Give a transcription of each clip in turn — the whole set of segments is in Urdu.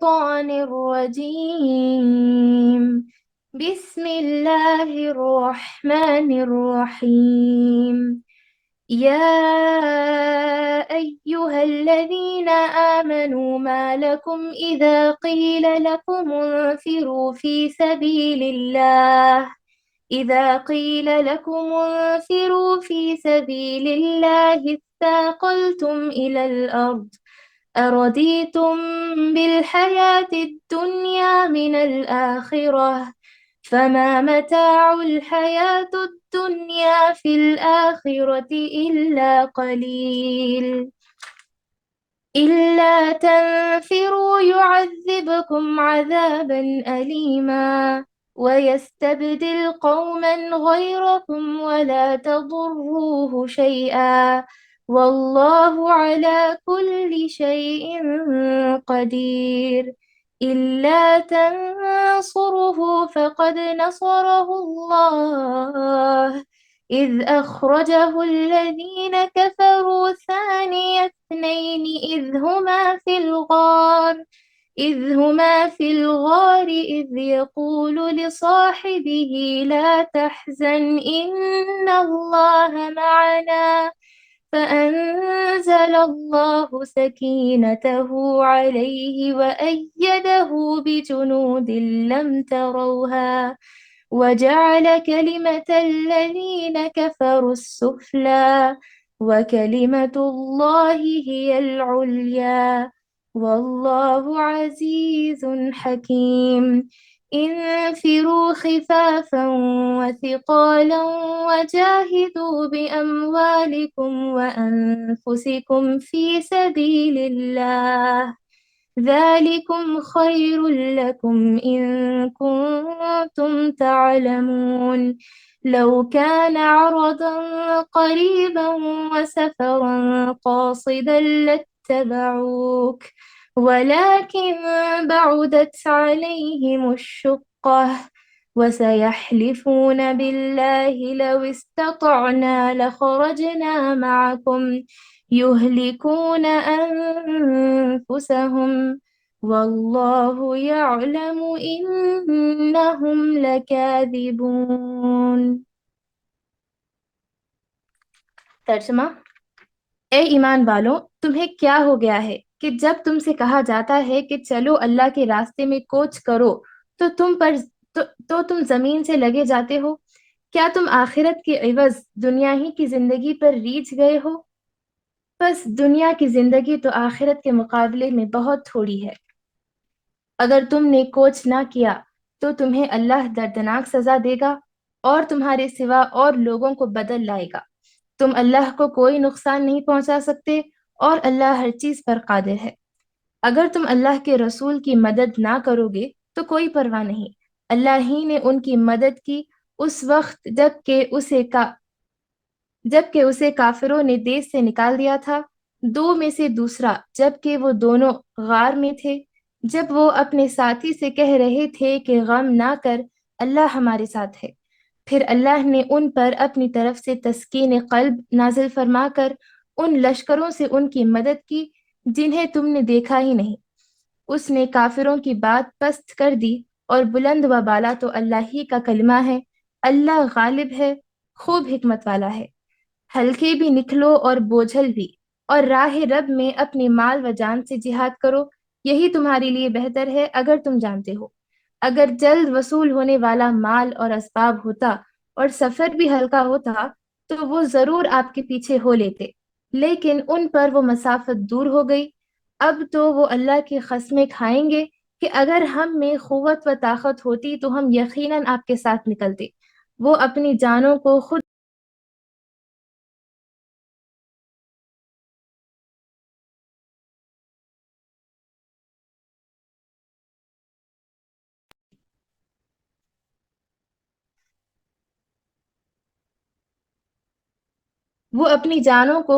الشيطان الرجيم. بسم الله الرحمن الرحيم. يا أيها الذين آمنوا ما لكم إذا قيل لكم انفروا في سبيل الله اثاقلتم إلى الأرض أرضيتم بالحياة الدنيا من الآخرة فما متاع الحياة الدنيا في الآخرة إلا قليل. إلا تنفروا يعذبكم عذابا أليما ويستبدل قوما غيركم ولا تضروه شيئا والله على كل شيء قدير. إلا تنصره فقد نصره الله إذ أخرجه الذين كفروا ثاني اثنين إذ هما في الغار إذ يقول لصاحبه لا تحزن إن الله معنا فأنزل الله سكينته عليه وأيده بجنود لم تروها وجعل كلمة الذين كفروا السفلى وكلمة الله هي العليا والله عزيز حكيم. انفروا خفافا وثقالا وجاهدوا بأموالكم وأنفسكم في سبيل الله ذلكم خير لكم إن كنتم تعلمون. لو كان عرضا قريبا وسفرا قاصدا لاتبعوك ولكن بعدت عليهم الشقة وسيحلفون بالله لو استطعنا لخرجنا معكم يهلكون أنفسهم والله يعلم إنهم لكاذبون۔ ترجمہ: اے ایمان والو، تمہیں کیا ہو گیا ہے کہ جب تم سے کہا جاتا ہے کہ چلو اللہ کے راستے میں کوچ کرو تو تم زمین سے لگے جاتے ہو؟ کیا تم آخرت کے عوض دنیا ہی کی زندگی پر ریچھ گئے ہو؟ بس دنیا کی زندگی تو آخرت کے مقابلے میں بہت تھوڑی ہے۔ اگر تم نے کوچ نہ کیا تو تمہیں اللہ دردناک سزا دے گا اور تمہارے سوا اور لوگوں کو بدل لائے گا۔ تم اللہ کو کوئی نقصان نہیں پہنچا سکتے اور اللہ ہر چیز پر قادر ہے۔ اگر تم اللہ کے رسول کی مدد نہ کرو گے تو کوئی پرواہ نہیں، اللہ ہی نے ان کی مدد کی اس وقت جبکہ اسے کافروں نے دیس سے نکال دیا تھا، دو میں سے دوسرا، جبکہ وہ دونوں غار میں تھے، جب وہ اپنے ساتھی سے کہہ رہے تھے کہ غم نہ کر، اللہ ہمارے ساتھ ہے۔ پھر اللہ نے ان پر اپنی طرف سے تسکین قلب نازل فرما کر ان لشکروں سے ان کی مدد کی جنہیں تم نے دیکھا ہی نہیں۔ اس نے کافروں کی بات پست کر دی اور بلند و بالا تو اللہ ہی کا کلمہ ہے۔ اللہ غالب ہے، خوب حکمت والا ہے۔ ہلکے بھی نکلو اور بوجھل بھی، اور راہ رب میں اپنے مال و جان سے جہاد کرو، یہی تمہارے لیے بہتر ہے اگر تم جانتے ہو۔ اگر جلد وصول ہونے والا مال اور اسباب ہوتا اور سفر بھی ہلکا ہوتا تو وہ ضرور آپ کے پیچھے ہو لیتے، لیکن ان پر وہ مسافت دور ہو گئی۔ اب تو وہ اللہ کی قسمیں کھائیں گے کہ اگر ہم میں قوت و طاقت ہوتی تو ہم یقیناً آپ کے ساتھ نکلتے۔ وہ اپنی جانوں کو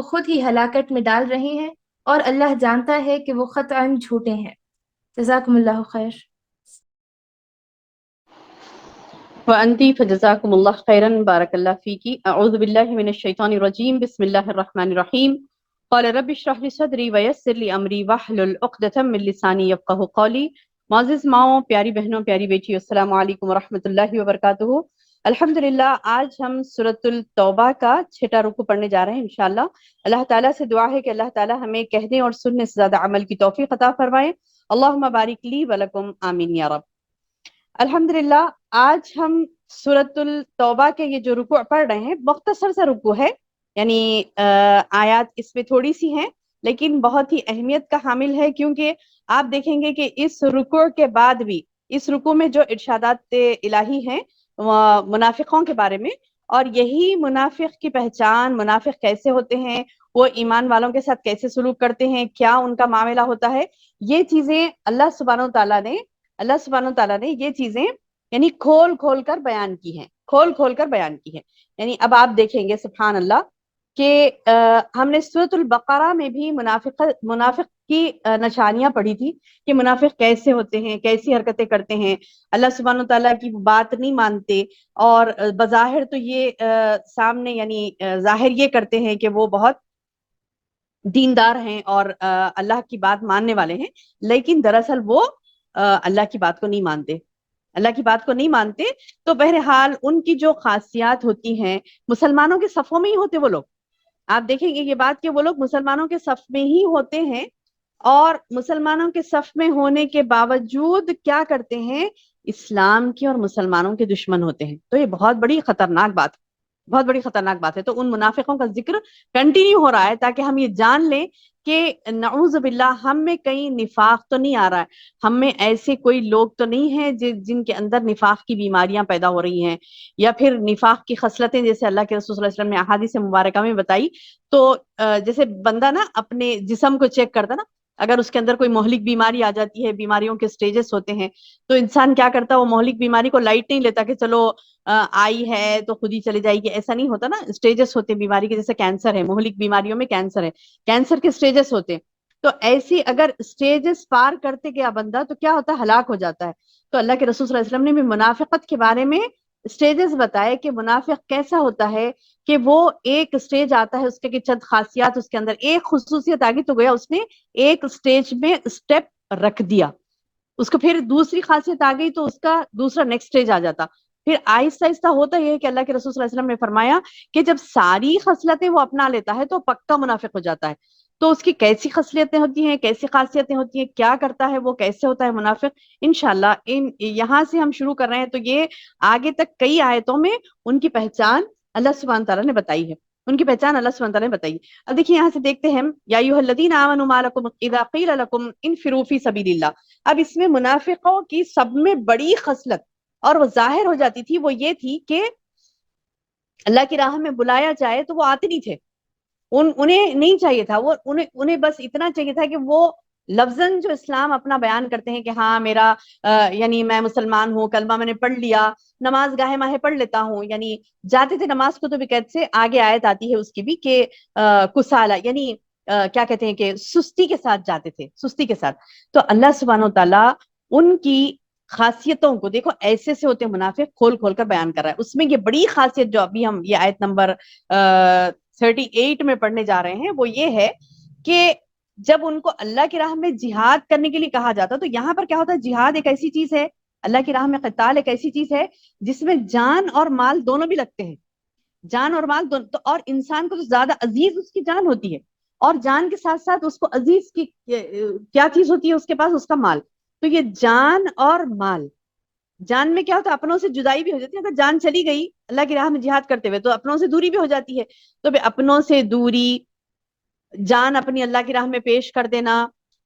خود ہی ہلاکت میں ڈال رہے ہیں اور اللہ جانتا ہے کہ وہ قطعاً جھوٹے ہیں۔ جزاکم اللہ خیر۔ وأنتِ فجزاكم الله خيرا بارك الله فيكِ۔ أعوذ بالله من الشيطان الرجيم بسم الله الرحمن الرحيم قال رب اشرح لي صدری ویسر لی امری واحلل عقدۃ من لسانی یفقہوا قولی۔ معزز ماؤں، پیاری بہنوں، پیاری بیٹیوں، السلام علیکم ورحمۃ اللہ وبرکاتہ۔ الحمدللہ آج ہم سورۃ التوبہ کا 6واں رکوع پڑھنے جا رہے ہیں انشاءاللہ۔ اللہ تعالیٰ سے دعا ہے کہ اللہ تعالیٰ ہمیں کہنے اور سننے سے زیادہ عمل کی توفیق عطا فرمائے۔ اللہم بارک لی ولکم، آمین یا رب۔ الحمدللہ آج ہم سورۃ التوبہ کے یہ جو رکوع پڑھ رہے ہیں، مختصر سا رکوع ہے، یعنی آیات اس میں تھوڑی سی ہیں لیکن بہت ہی اہمیت کا حامل ہے، کیونکہ آپ دیکھیں گے کہ اس رکوع کے بعد بھی اس رکوع میں جو ارشادات الہی ہیں منافقوں کے بارے میں، اور یہی منافق کی پہچان، منافق کیسے ہوتے ہیں، وہ ایمان والوں کے ساتھ کیسے سلوک کرتے ہیں، کیا ان کا معاملہ ہوتا ہے، یہ چیزیں اللہ سبحانہ وتعالیٰ نے یہ چیزیں یعنی کھول کھول کر بیان کی ہیں، یعنی اب آپ دیکھیں گے سبحان اللہ کہ ہم نے سورۃ البقرہ میں بھی منافق کی نشانیاں پڑھی تھی کہ منافق کیسے ہوتے ہیں، کیسی حرکتیں کرتے ہیں، اللہ سبحانہ تعالیٰ کی بات نہیں مانتے، اور بظاہر تو یہ سامنے یعنی ظاہر یہ کرتے ہیں کہ وہ بہت دیندار ہیں اور اللہ کی بات ماننے والے ہیں، لیکن دراصل وہ اللہ کی بات کو نہیں مانتے۔ تو بہرحال ان کی جو خاصیات ہوتی ہیں، مسلمانوں کے صفوں میں ہی ہوتے وہ لوگ، آپ دیکھیں گے یہ بات کہ وہ لوگ مسلمانوں کے صف میں ہی ہوتے ہیں، اور مسلمانوں کے صف میں ہونے کے باوجود کیا کرتے ہیں، اسلام کے اور مسلمانوں کے دشمن ہوتے ہیں۔ تو یہ بہت بڑی خطرناک بات ہے۔ تو ان منافقوں کا ذکر کنٹینیو ہو رہا ہے تاکہ ہم یہ جان لیں کہ نعوذ باللہ ہم میں کہیں نفاق تو نہیں آ رہا ہے، ہم میں ایسے کوئی لوگ تو نہیں ہیں جن کے اندر نفاق کی بیماریاں پیدا ہو رہی ہیں، یا پھر نفاق کی خصلتیں جیسے اللہ کے رسول صلی اللہ علیہ وسلم نے احادیث مبارکہ میں بتائی۔ تو جیسے بندہ نا اپنے جسم کو چیک کرتا نا، اگر اس کے اندر کوئی مہلک بیماری آ جاتی ہے، بیماریوں کے سٹیجز ہوتے ہیں، تو انسان کیا کرتا ہے، وہ مہلک بیماری کو لائٹ نہیں لیتا کہ چلو آئی ہے تو خود ہی چلی جائے گی، ایسا نہیں ہوتا نا، سٹیجز ہوتے ہیں بیماری کے، جیسے کینسر ہے، مہلک بیماریوں میں کینسر ہے، کینسر کے سٹیجز ہوتے ہیں۔ تو ایسی اگر سٹیجز پار کرتے گیا بندہ تو کیا ہوتا ہے، ہلاک ہو جاتا ہے۔ تو اللہ کے رسول صلی اللہ علیہ وسلم نے بھی منافقت کے بارے میں سٹیجز بتائے کہ منافق کیسا ہوتا ہے، کہ وہ ایک سٹیج آتا ہے اس کے چند خاصیات، اس کے اندر ایک خصوصیت آگی تو گیا اس نے ایک سٹیج میں سٹیپ رکھ دیا، اس کو پھر دوسری خاصیت آ گئی تو اس کا دوسرا نیکسٹ سٹیج آ جاتا، پھر آہستہ آہستہ ہوتا یہ ہے کہ اللہ کے رسول صلی اللہ علیہ وسلم نے فرمایا کہ جب ساری خصلتیں وہ اپنا لیتا ہے تو پکا منافق ہو جاتا ہے۔ تو اس کی کیسی خصلتیں ہوتی ہیں، کیسی خاصیتیں ہوتی ہیں، کیا کرتا ہے وہ، کیسے ہوتا ہے منافق، انشاءاللہ یہاں سے ہم شروع کر رہے ہیں، تو یہ آگے تک کئی آیتوں میں ان کی پہچان اللہ سبحانہ تعالیٰ نے بتائی ہے، اب دیکھیے یہاں سے دیکھتے ہیں، یا ایھا الذین آمنوا ما لکم اذا قیل لکم انفروا فی سبیل اللہ۔ اب اس میں منافقوں کی سب میں بڑی خصلت اور وہ ظاہر ہو جاتی تھی، وہ یہ تھی کہ اللہ کی راہ میں بلایا جائے تو وہ آتے نہیں تھے، انہیں نہیں چاہیے تھا، وہ انہیں بس اتنا چاہیے تھا کہ وہ لفظاً جو اسلام اپنا بیان کرتے ہیں کہ ہاں میرا یعنی میں مسلمان ہوں، کلمہ میں نے پڑھ لیا، نماز گاہے ماہے پڑھ لیتا ہوں، یعنی جاتے تھے نماز کو تو بھی قید سے آگے آیت آتی ہے اس کی بھی کہ کسالہ یعنی کیا کہتے ہیں کہ سستی کے ساتھ جاتے تھے، سستی کے ساتھ۔ تو اللہ سبحانہ وتعالیٰ ان کی خاصیتوں کو دیکھو ایسے سے ہوتے منافق کھول کھول کر بیان کر رہا ہے، اس میں یہ بڑی خاصیت جو ابھی ہم یہ آیت نمبر 38 میں پڑھنے جا رہے ہیں وہ یہ ہے کہ جب ان کو اللہ کی راہ میں جہاد کرنے کے لیے کہا جاتا تو یہاں پر کیا ہوتا ہے، جہاد ایک ایسی چیز ہے، اللہ کی راہ میں قتال ایک ایسی چیز ہے جس میں جان اور مال دونوں بھی لگتے ہیں، جان اور مال دونوں، تو اور انسان کو تو زیادہ عزیز اس کی جان ہوتی ہے، اور جان کے ساتھ ساتھ اس کو عزیز کی کیا چیز ہوتی ہے اس کے پاس، اس کا مال۔ تو یہ جان اور مال، جان میں کیا ہوتا ہے اپنوں سے جدائی بھی ہو جاتی ہے، اگر جان چلی گئی اللہ کی راہ میں جہاد کرتے ہوئے تو اپنوں سے دوری بھی ہو جاتی ہے، تو اپنوں سے دوری، جان اپنی اللہ کی راہ میں پیش کر دینا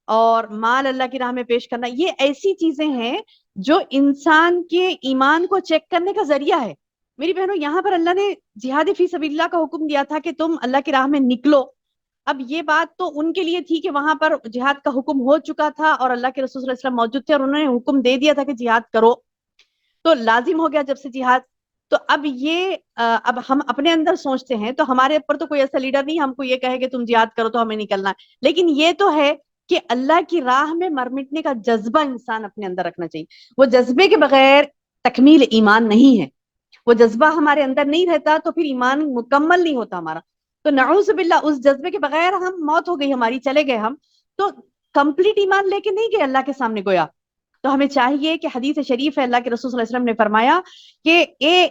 اور مال اللہ کی راہ میں پیش کرنا، یہ ایسی چیزیں ہیں جو انسان کے ایمان کو چیک کرنے کا ذریعہ ہے۔ میری بہنوں یہاں پر اللہ نے جہاد فی سبیل اللہ کا حکم دیا تھا کہ تم اللہ کی راہ میں نکلو، اب یہ بات تو ان کے لیے تھی کہ وہاں پر جہاد کا حکم ہو چکا تھا اور اللہ کے رسول صلی اللہ علیہ وسلم موجود تھے اور انہوں نے حکم دے دیا تھا کہ جہاد کرو، تو لازم ہو گیا جب سے جہاد۔ تو اب یہ اب ہم اپنے اندر سوچتے ہیں تو ہمارے اوپر تو کوئی ایسا لیڈر نہیں ہم کو یہ کہے کہ تم جہاد کرو تو ہمیں نکلنا ہے، لیکن یہ تو ہے کہ اللہ کی راہ میں مر مٹنے کا جذبہ انسان اپنے اندر رکھنا چاہیے، وہ جذبے کے بغیر تکمیل ایمان نہیں ہے، وہ جذبہ ہمارے اندر نہیں رہتا تو پھر ایمان مکمل نہیں ہوتا ہمارا۔ تو نعوذ باللہ اس جذبے کے بغیر ہم موت ہو گئی ہماری, چلے گئے ہم, تو کمپلیٹ ایمان لے کے نہیں گئے اللہ کے سامنے گویا. تو ہمیں چاہیے کہ حدیث شریف ہے, اللہ کے رسول صلی اللہ علیہ وسلم نے فرمایا کہ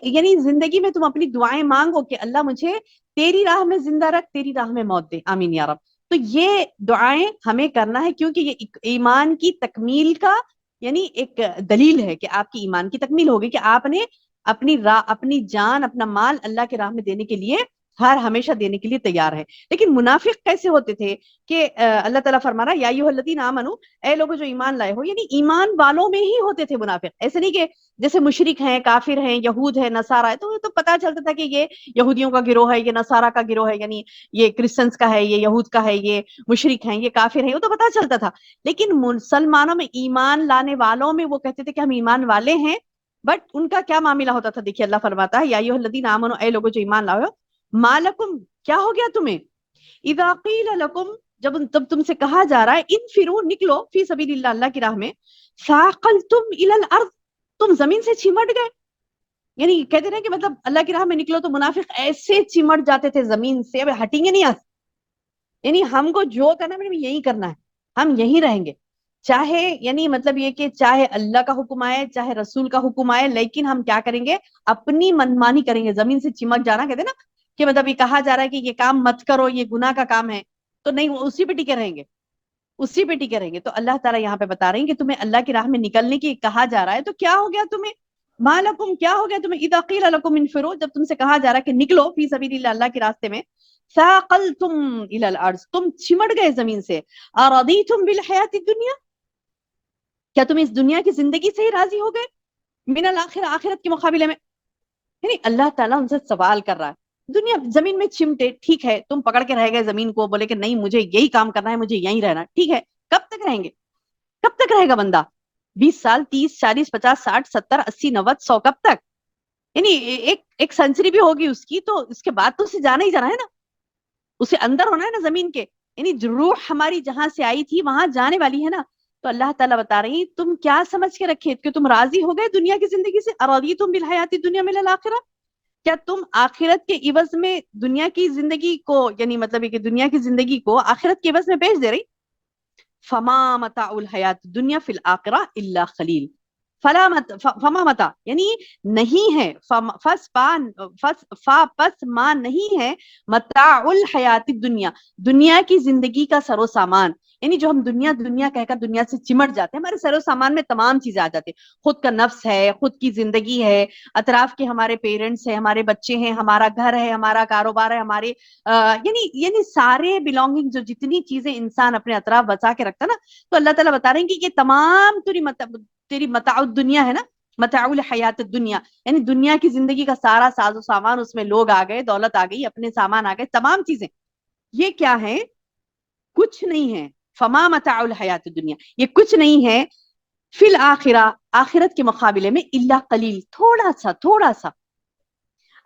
یعنی زندگی میں تم اپنی دعائیں مانگو کہ اللہ مجھے تیری راہ میں زندہ رکھ, تیری راہ میں موت دے, آمین یا رب. تو یہ دعائیں ہمیں کرنا ہے, کیونکہ یہ ایمان کی تکمیل کا یعنی ایک دلیل ہے کہ آپ کی ایمان کی تکمیل ہوگی کہ آپ نے اپنی جان, اپنا مال اللہ کے راہ میں دینے کے لیے ہر ہمیشہ دینے کے لیے تیار ہے. لیکن منافق کیسے ہوتے تھے کہ اللہ تعالیٰ فرما رہا یا ایھا الذین آمنو, اے لوگوں جو ایمان لائے ہو, یعنی ایمان والوں میں ہی ہوتے تھے منافق. ایسے نہیں کہ جیسے مشرک ہیں, کافر ہیں, یہود ہے, نصارہ ہے, تو پتہ چلتا تھا کہ یہ یہودیوں کا گروہ ہے, یہ نصارہ کا گروہ ہے, یعنی یہ کرسچنس کا ہے, یہ یہود کا ہے, یہ مشرک ہیں, یہ کافر ہیں, وہ تو پتہ چلتا تھا. لیکن مسلمانوں میں ایمان لانے والوں میں وہ کہتے تھے کہ ہم ایمان والے ہیں, بٹ ان کا کیا معاملہ ہوتا تھا؟ دیکھیے اللہ فرماتا ہے یا ایھا الذین آمنو, اے لوگوں جو ایمان لائے ہو, ما لکم, کیا ہو گیا تمہیں, اذا قیل لکم, جب تم سے کہا جا رہا ہے, انفروا, نکلو, فی سبیل اللہ, اللہ کی راہ میں, ثاقلتم الی الارض, تم زمین سے چمٹ گئے. یعنی کہتے رہے کہ مطلب اللہ کی راہ میں نکلو تو منافق ایسے چمٹ جاتے تھے زمین سے, اب ہٹیں گے نہیں, یعنی ہم کو جو کرنا ہے یہی کرنا ہے, ہم یہیں رہیں گے, چاہے یعنی مطلب یہ کہ چاہے اللہ کا حکم آئے, چاہے رسول کا حکم آئے, لیکن ہم کیا کریں گے, اپنی منمانی کریں گے. زمین سے چمٹ جانا کہتے ہیں نا, کہ مطلب یہ کہا جا رہا ہے کہ یہ کام مت کرو, یہ گناہ کا کام ہے, تو نہیں, وہ اسی پہ ٹکے رہیں گے, اسی پہ ٹکے رہیں گے. تو اللہ تعالیٰ یہاں پہ بتا رہے ہیں کہ تمہیں اللہ کی راہ میں نکلنے کی کہا جا رہا ہے, تو کیا ہو گیا تمہیں, ما لکم, کیا ہو گیا تمہیں, اذا قیل لکم انفروا, جب تم سے کہا جا رہا ہے کہ نکلو, فی سبیل اللہ, اللہ کے راستے میں, ثاقلتم الی الارض, تم چمٹ گئے زمین سے, ارضیتم بالحیات الدنیا, کیا تم اس دنیا کی زندگی سے ہی راضی ہو گئے, من الاخرہ, آخرت کے مقابلے میں. یعنی اللہ تعالیٰ ان سے سوال کر رہا ہے, دنیا زمین میں چمٹے, ٹھیک ہے, تم پکڑ کے رہ گئے زمین کو, بولے کہ نہیں مجھے یہی کام کرنا ہے, مجھے یہیں رہنا, ٹھیک ہے, کب تک رہیں گے, کب تک رہے گا بندہ, 20 سال, 30, 40, 50, 60, 70, 80, 90, 100, کب تک, یعنی ایک سینچری بھی ہوگی اس کی, تو اس کے بعد تو اسے جانا ہی جانا ہے نا, اسے اندر ہونا ہے نا زمین کے, یعنی روح ہماری جہاں سے آئی تھی وہاں جانے والی ہے نا. تو اللہ تعالیٰ بتا رہی ہیں تم کیا سمجھ کے رکھے کہ تم راضی ہو گئے دنیا کی زندگی سے, ارضیتم بالحیات الدنیا من الاخرہ, کیا تم آخرت کے عوض میں دنیا کی زندگی کو, یعنی مطلب یہ کہ دنیا کی زندگی کو آخرت کے عوض میں بیچ دے رہی, فما متاع الحیات الدنیا فی الآخرہ الا قلیل, فما متا یعنی نہیں ہے, پس ما نہیں ہے, متاع الحیات الدنیا, دنیا کی زندگی کا سر و سامان, یعنی جو ہم دنیا دنیا کہہ کر دنیا سے چمٹ جاتے ہیں, ہمارے سر و سامان میں تمام چیزیں آ جاتی ہیں, خود کا نفس ہے, خود کی زندگی ہے, اطراف کے ہمارے پیرنٹس ہیں, ہمارے بچے ہیں, ہمارا گھر ہے, ہمارا کاروبار ہے, ہمارے یعنی سارے بلونگنگ, جو جتنی چیزیں انسان اپنے اطراف بچا کے رکھتا نا, تو اللہ تعالیٰ بتا رہے ہیں کہ یہ تمام تیری متاع الدنیا ہے نا, متاع الحیات الدنیا, یعنی دنیا کی زندگی کا سارا ساز و سامان, اس میں لوگ آ گئے, دولت آ گئی, اپنے سامان آ گئے, تمام چیزیں, یہ کیا ہے, کچھ نہیں ہے, فما متاع الحیات الدنیا, یہ کچھ نہیں ہے, فی الآخرہ, آخرت کے مقابلے میں, الا قلیل, تھوڑا سا, تھوڑا سا.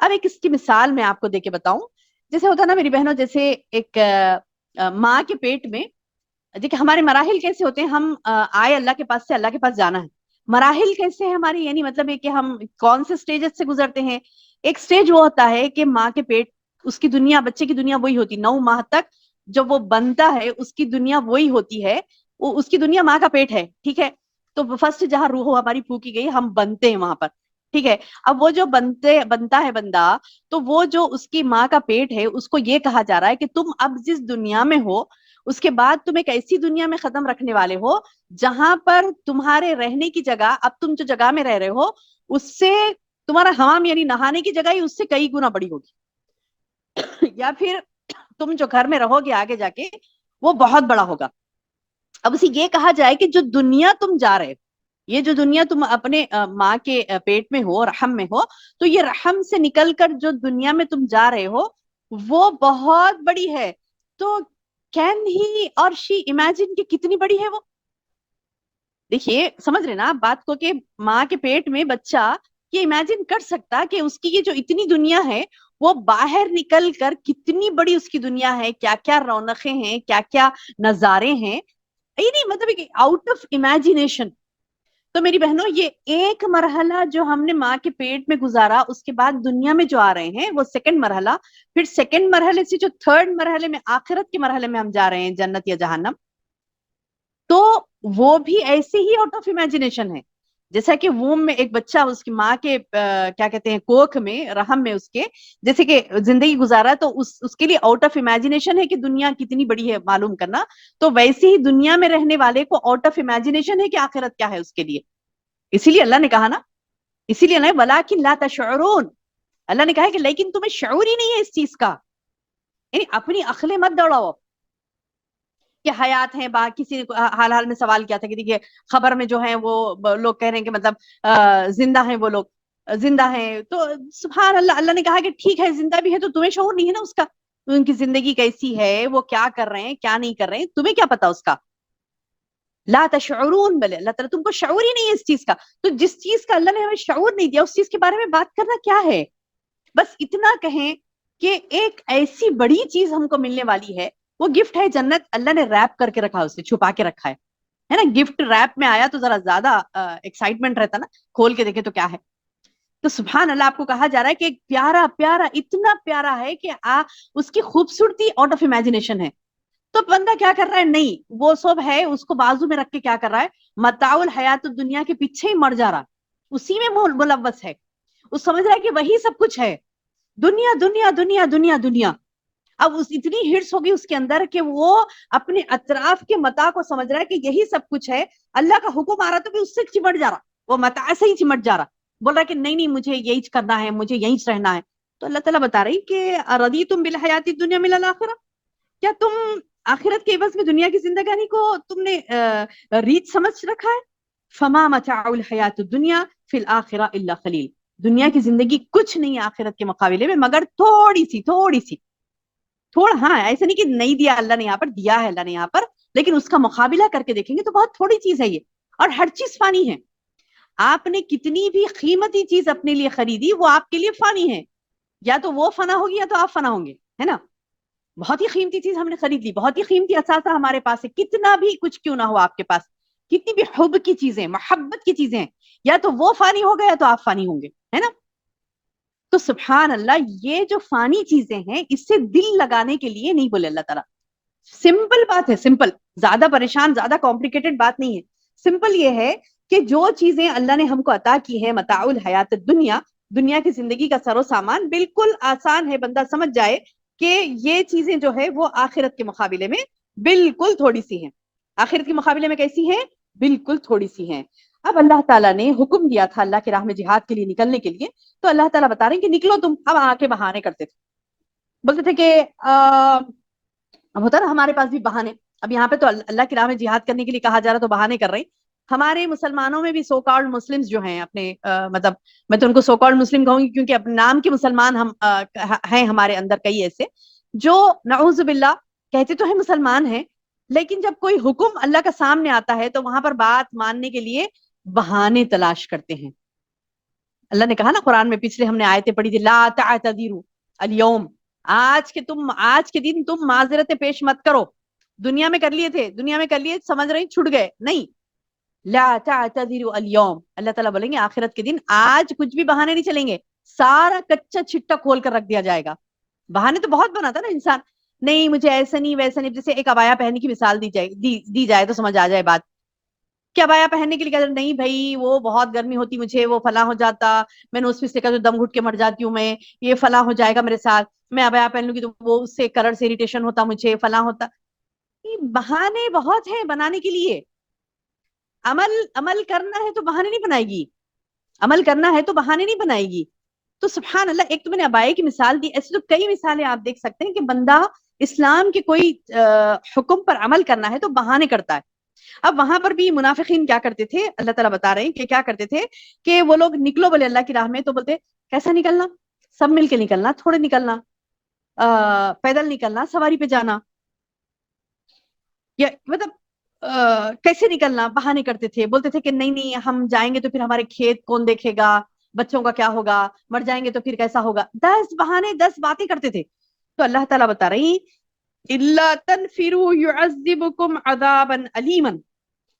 اب ایک اس کی مثال میں آپ کو دے کے بتاؤں, جیسے ہوتا نا میری بہنوں, جیسے ایک ماں کے پیٹ میں, دیکھیں ہمارے مراحل کیسے ہوتے ہیں, ہم آئے اللہ کے پاس سے, اللہ کے پاس جانا ہے, مراحل کیسے ہیں ہماری, یعنی مطلب ہے کہ ہم کون سے سٹیجز سے گزرتے ہیں. ایک سٹیج وہ ہوتا ہے کہ ماں کے پیٹ, اس کی دنیا, بچے کی دنیا وہی ہوتی, 9 ماہ تک جب وہ بنتا ہے اس کی دنیا وہی ہوتی ہے, اس کی دنیا ماں کا پیٹ ہے, ٹھیک ہے. تو فرسٹ جہاں روح ہماری پھونکی گئی, ہم بنتے ہیں وہاں پر, ٹھیک ہے. اب وہ جو بنتا ہے بندہ, تو وہ جو اس کی ماں کا پیٹ ہے, اس کو یہ کہا جا رہا ہے کہ تم اب جس دنیا میں ہو, اس کے بعد تم ایک ایسی دنیا میں قدم رکھنے والے ہو جہاں پر تمہارے رہنے کی جگہ, اب تم جو جگہ میں رہ رہے ہو, اس سے تمہارا حمام یعنی نہانے کی جگہ ہی اس سے کئی گنا بڑی ہوگی, یا پھر تم جو گھر میں رہو گے آگے جا کے, وہ بہت بڑا ہوگا. اب اسے یہ کہا جائے کہ جو دنیا تم جا رہے, یہ جو دنیا تم اپنے ماں کے پیٹ میں ہو, رحم میں ہو, تو یہ رحم سے نکل کر جو دنیا میں تم جا رہے ہو وہ بہت بڑی ہے. تو کین ہی اور شی امیجن کہ کتنی بڑی ہے وہ. دیکھیے سمجھ رہے نا بات کو, کہ ماں کے پیٹ میں بچہ یہ امیجن کر سکتا کہ اس کی یہ جو اتنی دنیا ہے, وہ باہر نکل کر کتنی بڑی اس کی دنیا ہے, کیا کیا رونقیں ہیں, کیا کیا نظارے ہیں, یعنی مطلب آؤٹ آف امیجنیشن. تو میری بہنوں یہ ایک مرحلہ جو ہم نے ماں کے پیٹ میں گزارا، اس کے بعد دنیا میں جو آ رہے ہیں وہ سیکنڈ مرحلہ، پھر سیکنڈ مرحلے سے جو تھرڈ مرحلے میں آخرت کے مرحلے میں ہم جا رہے ہیں جنت یا جہنم، تو وہ بھی ایسے ہی آؤٹ آف امیجنیشن ہے. جیسا کہ ووم میں ایک بچہ اس کی ماں کے کیا کہتے ہیں کوکھ میں، رحم میں اس کے جیسے کہ زندگی گزارا، تو اس کے لیے آؤٹ آف امیجنیشن ہے کہ دنیا کتنی بڑی ہے معلوم کرنا. تو ویسے ہی دنیا میں رہنے والے کو آؤٹ آف امیجنیشن ہے کہ آخرت کیا ہے اس کے لیے. اسی لیے اللہ نے کہا نا، اسی لیے نا وَلَٰكِن لَا تَشْعُرُونَ، اللہ نے کہا ہے کہ لیکن تمہیں شعور ہی نہیں ہے اس چیز کا. یعنی اپنی عقلیں مت دوڑاؤ کہ حیات ہیں. کسی نے حال حال میں سوال کیا تھا کہ دیکھیے خبر میں جو ہے وہ لوگ کہہ رہے ہیں کہ مطلب زندہ ہیں، وہ لوگ زندہ ہیں. تو سبحان اللہ، اللہ نے کہا کہ ٹھیک ہے زندہ بھی ہے تو تمہیں شعور نہیں ہے نا اس کا، ان کی زندگی کیسی ہے، وہ کیا کر رہے ہیں کیا نہیں کر رہے ہیں، تمہیں کیا پتا اس کا. لا تشعرون، بلے اللہ تعالیٰ تم کو شعور ہی نہیں ہے اس چیز کا. تو جس چیز کا اللہ نے ہمیں شعور نہیں دیا اس چیز کے بارے میں بات کرنا کیا ہے. بس اتنا کہیں کہ ایک ایسی بڑی چیز ہم کو ملنے والی ہے، وہ گفٹ ہے جنت. اللہ نے ریپ کر کے رکھا، اسے چھپا کے رکھا ہے نا. گفٹ ریپ میں آیا تو ذرا زیادہ ایکسائٹمنٹ رہتا نا، کھول کے دیکھے تو کیا ہے. تو سبحان اللہ، آپ کو کہا جا رہا ہے کہ ایک پیارا پیارا اتنا پیارا ہے کہ اس کی خوبصورتی آؤٹ آف امیجنیشن ہے. تو بندہ کیا کر رہا ہے، نہیں وہ سب ہے اس کو بازو میں رکھ کے کیا کر رہا ہے، متاع الحیات الدنیا کے پیچھے ہی مر جا رہا، اسی میں ملوث ہے. وہ سمجھ رہا ہے کہ وہی سب کچھ ہے، دنیا دنیا دنیا دنیا دنیا. اب اتنی ہرس ہوگی اس کے اندر کہ وہ اپنے اطراف کے متاع کو سمجھ رہا ہے کہ یہی سب کچھ ہے. اللہ کا حکم آ رہا تو بھی اس سے چمٹ جا رہا، وہ متاع سے ہی چمٹ جا رہا، بول رہا ہے کہ نہیں نہیں مجھے یہی کرنا ہے، مجھے یہی رہنا ہے. تو اللہ تعالیٰ بتا رہی کہ رضیتم بالحیات الدنیا من الآخرہ، کیا تم آخرت کے عوض میں دنیا کی زندگانی کو تم نے ریت سمجھ رکھا ہے. فما متاع الحیات الدنیا فی الآخرہ الا قلیل، دنیا کی زندگی کچھ نہیں ہے آخرت کے مقابلے میں مگر تھوڑی سی تھوڑا. ہاں ایسا نہیں کہ نہیں دیا اللہ نے، یہاں پر دیا ہے اللہ نے یہاں پر، لیکن اس کا مقابلہ کر کے دیکھیں گے تو بہت تھوڑی چیز ہے یہ. اور ہر چیز فانی ہے. آپ نے کتنی بھی قیمتی چیز اپنے لیے خریدی وہ آپ کے لیے فانی ہے، یا تو وہ فنا ہوگی یا تو آپ فنا ہوں گے، ہے نا. بہت ہی قیمتی چیز ہم نے خرید لی، بہت ہی قیمتی اثاثہ ہمارے پاس ہے، کتنا بھی کچھ کیوں نہ ہو آپ کے پاس، کتنی بھی حب کی چیزیں، محبت کی چیزیں ہیں، یا تو وہ فانی ہو گیا یا تو آپ فانی ہوں گے، ہے نا. تو سبحان اللہ، یہ جو فانی چیزیں ہیں اس سے دل لگانے کے لیے نہیں بولے اللہ تعالیٰ. سمپل بات ہے، سمپل، زیادہ پریشان زیادہ کمپلیکیٹڈ بات نہیں ہے. سمپل یہ ہے کہ جو چیزیں اللہ نے ہم کو عطا کی ہیں متاع الحیات الدنیا، دنیا کی زندگی کا سر و سامان، بالکل آسان ہے بندہ سمجھ جائے کہ یہ چیزیں جو ہے وہ آخرت کے مقابلے میں بالکل تھوڑی سی ہیں. آخرت کے مقابلے میں کیسی ہیں؟ بالکل تھوڑی سی ہیں. اب اللہ تعالیٰ نے حکم دیا تھا اللہ کی راہ میں جہاد کے لیے نکلنے کے لیے، تو اللہ تعالیٰ بتا رہے ہیں کہ نکلو تم. اب آ کے بہانے کرتے تھے، بولتے تھے کہ اب ہوتا نا ہمارے پاس بھی بہانے. اب یہاں پہ تو اللہ کی راہ میں جہاد کرنے کے لیے کہا جا رہا تو بہانے کر رہے ہیں. ہمارے مسلمانوں میں بھی سو کالڈ مسلمز جو ہیں اپنے مطلب میں تو ان کو سو کالڈ مسلم کہوں گی کیونکہ اپنے نام کے مسلمان ہم ہیں ہمارے اندر کئی ایسے جو نعوذ باللہ کہتے تو ہیں مسلمان ہیں، لیکن جب کوئی حکم اللہ کا سامنے آتا ہے تو وہاں پر بات ماننے کے لیے بہانے تلاش کرتے ہیں. اللہ نے کہا نا قرآن میں، پچھلے ہم نے آیتیں پڑھی تھی، لا تعتذروا اليوم، آج کے دن تم معذرتیں پیش مت کرو. دنیا میں کر لیے تھے، دنیا میں کر لیے، سمجھ رہی چھوٹ گئے نہیں. لا تعتذروا اليوم، اللہ تعالیٰ بولیں گے آخرت کے دن آج کچھ بھی بہانے نہیں چلیں گے، سارا کچا چھٹا کھول کر رکھ دیا جائے گا. بہانے تو بہت بناتا نا انسان، نہیں مجھے ایسا نہیں ویسا نہیں. جیسے ایک عبایا پہننے کی مثال دی جائے تو سمجھ آ جائے بات. کیا عبایا پہننے کے لیے کہتے نہیں بھائی وہ بہت گرمی ہوتی مجھے، وہ فلاں ہو جاتا، میں نے اس میں سے کہا دم گھٹ کے مر جاتی ہوں میں، یہ فلاں ہو جائے گا میرے ساتھ، میں عبایا پہن لوں گی تو وہ اس سے کلر سے اریٹیشن ہوتا مجھے، فلاں ہوتا. یہ بہانے بہت ہیں بنانے کے لیے. عمل کرنا ہے تو بہانے نہیں بنائے گی، عمل کرنا ہے تو بہانے نہیں بنائے گی. تو سبحان اللہ، ایک تو میں نے عبایا کی مثال دی، ایسے تو کئی مثالیں آپ دیکھ سکتے ہیں کہ بندہ اسلام کے کوئی حکم پر عمل کرنا ہے تو بہانے کرتا ہے. اب وہاں پر بھی منافقین کیا کرتے تھے، اللہ تعالیٰ بتا رہے ہیں کہ کیا کرتے تھے کہ وہ لوگ نکلو بولے اللہ کی راہ میں تو بولتے کیسا نکلنا، سب مل کے نکلنا، تھوڑے نکلنا، پیدل نکلنا، سواری پہ جانا، یا مطلب کیسے نکلنا. بہانے کرتے تھے، بولتے تھے کہ نہیں نہیں ہم جائیں گے تو پھر ہمارے کھیت کون دیکھے گا، بچوں کا کیا ہوگا، مر جائیں گے تو پھر کیسا ہوگا. 10 بہانے 10 باتیں کرتے تھے. تو اللہ تعالیٰ بتا رہی الا تنفروا يعذبكم عذابا علیما،